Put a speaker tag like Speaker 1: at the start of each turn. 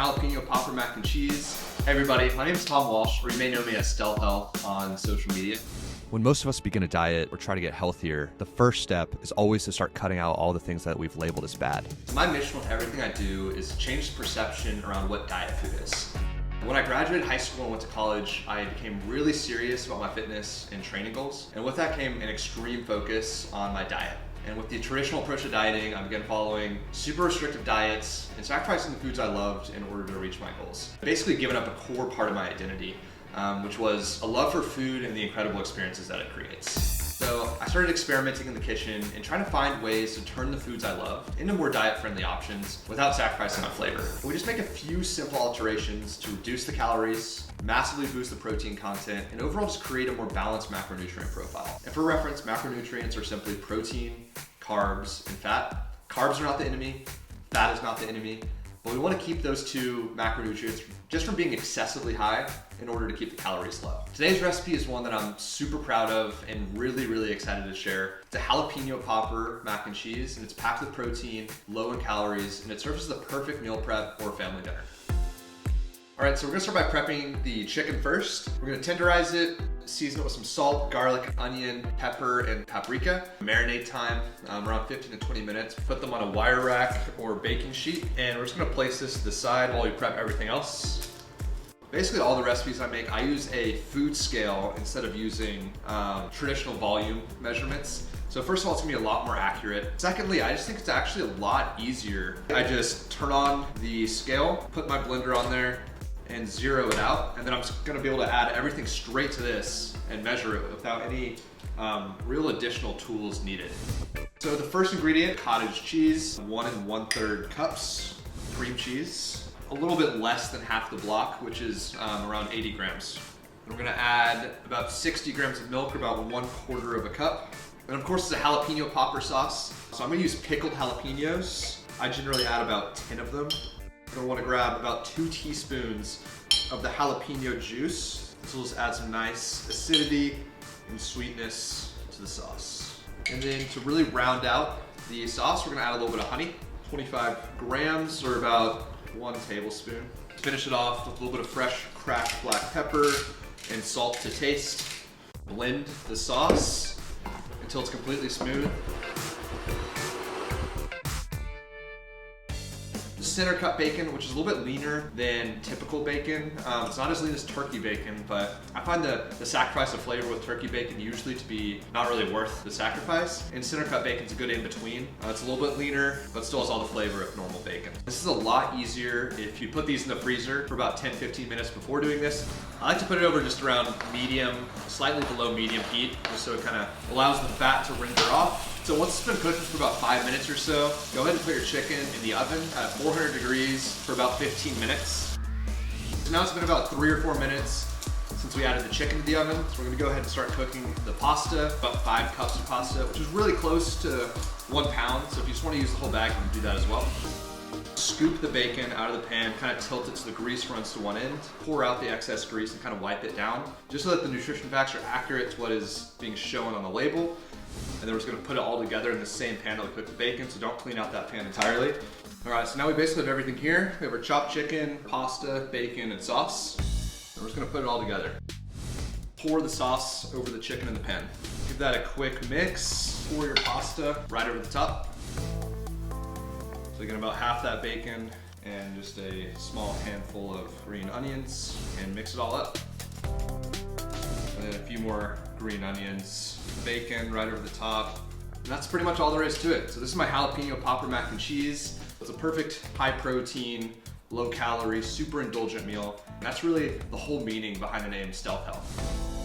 Speaker 1: jalapeno popper mac and cheese. Hey everybody, my name is Tom Walsh, or you may know me as Stealth Health on social media.
Speaker 2: When most of us begin a diet or try to get healthier, the first step is always to start cutting out all the things that we've labeled as bad.
Speaker 1: My mission with everything I do is to change the perception around what diet food is. When I graduated high school and went to college, I became really serious about my fitness and training goals. And with that came an extreme focus on my diet. And with the traditional approach to dieting, I began following super restrictive diets and sacrificing the foods I loved in order to reach my goals. Basically giving up a core part of my identity, which was a love for food and the incredible experiences that it creates. So I started experimenting in the kitchen and trying to find ways to turn the foods I love into more diet-friendly options without sacrificing on flavor. We just make a few simple alterations to reduce the calories, massively boost the protein content, and overall just create a more balanced macronutrient profile. And for reference, macronutrients are simply protein, carbs, and fat. Carbs are not the enemy, fat is not the enemy, but we want to keep those two macronutrients just from being excessively high in order to keep the calories low. Today's recipe is one that I'm super proud of and really excited to share. It's a jalapeno popper mac and cheese, and it's packed with protein, low in calories, and it serves as the perfect meal prep or family dinner. All right, so we're gonna start by prepping the chicken first. We're gonna tenderize it, season it with some salt, garlic, onion, pepper, and paprika. Marinade time, around 15 to 20 minutes. Put them on a wire rack or baking sheet, and we're just gonna place this to the side while we prep everything else. Basically all the recipes I make, I use a food scale instead of using traditional volume measurements. So first of all, it's gonna be a lot more accurate. Secondly, I just think it's actually a lot easier. I just turn on the scale, put my blender on there, and zero it out, and then I'm just gonna be able to add everything straight to this and measure it without any real additional tools needed. So the first ingredient, cottage cheese, 1 1/3 cups, cream cheese, a little bit less than half the block, which is around 80 grams. And we're gonna add about 60 grams of milk, or about 1/4 of a cup. And of course, it's a jalapeno popper sauce. So I'm gonna use pickled jalapenos. I generally add about 10 of them. You're gonna wanna grab about 2 teaspoons of the jalapeno juice. This will just add some nice acidity and sweetness to the sauce. And then to really round out the sauce, we're gonna add a little bit of honey, 25 grams or about 1 tablespoon. Finish it off with a little bit of fresh cracked black pepper and salt to taste. Blend the sauce until it's completely smooth. Center cut bacon, which is a little bit leaner than typical bacon. It's not as lean as turkey bacon, but I find the sacrifice of flavor with turkey bacon usually to be not really worth the sacrifice. And center cut bacon's a good in between. It's a little bit leaner, but still has all the flavor of normal bacon. This is a lot easier if you put these in the freezer for about 10-15 minutes before doing this. I like to put it over just around medium, slightly below medium heat, just so it kind of allows the fat to render off. So once it's been cooking for about 5 minutes or so, go ahead and put your chicken in the oven at 400 degrees for about 15 minutes. So now it's been about 3 or 4 minutes since we added the chicken to the oven. So we're gonna go ahead and start cooking the pasta, about 5 cups of pasta, which is really close to 1 pound. So if you just wanna use the whole bag, you can do that as well. Scoop the bacon out of the pan, kind of tilt it so the grease runs to one end, pour out the excess grease and kind of wipe it down, just so that the nutrition facts are accurate to what is being shown on the label. And then we're just gonna put it all together in the same pan that we cooked the bacon, so don't clean out that pan entirely. All right, so now we basically have everything here. We have our chopped chicken, pasta, bacon, and sauce. And we're just gonna put it all together. Pour the sauce over the chicken in the pan. Give that a quick mix. Pour your pasta right over the top. So you get about half that bacon and just a small handful of green onions, and mix it all up. And then a few more green onions, bacon right over the top. And that's pretty much all there is to it. So this is my jalapeno popper mac and cheese. It's a perfect high protein, low calorie, super indulgent meal. And that's really the whole meaning behind the name Stealth Health.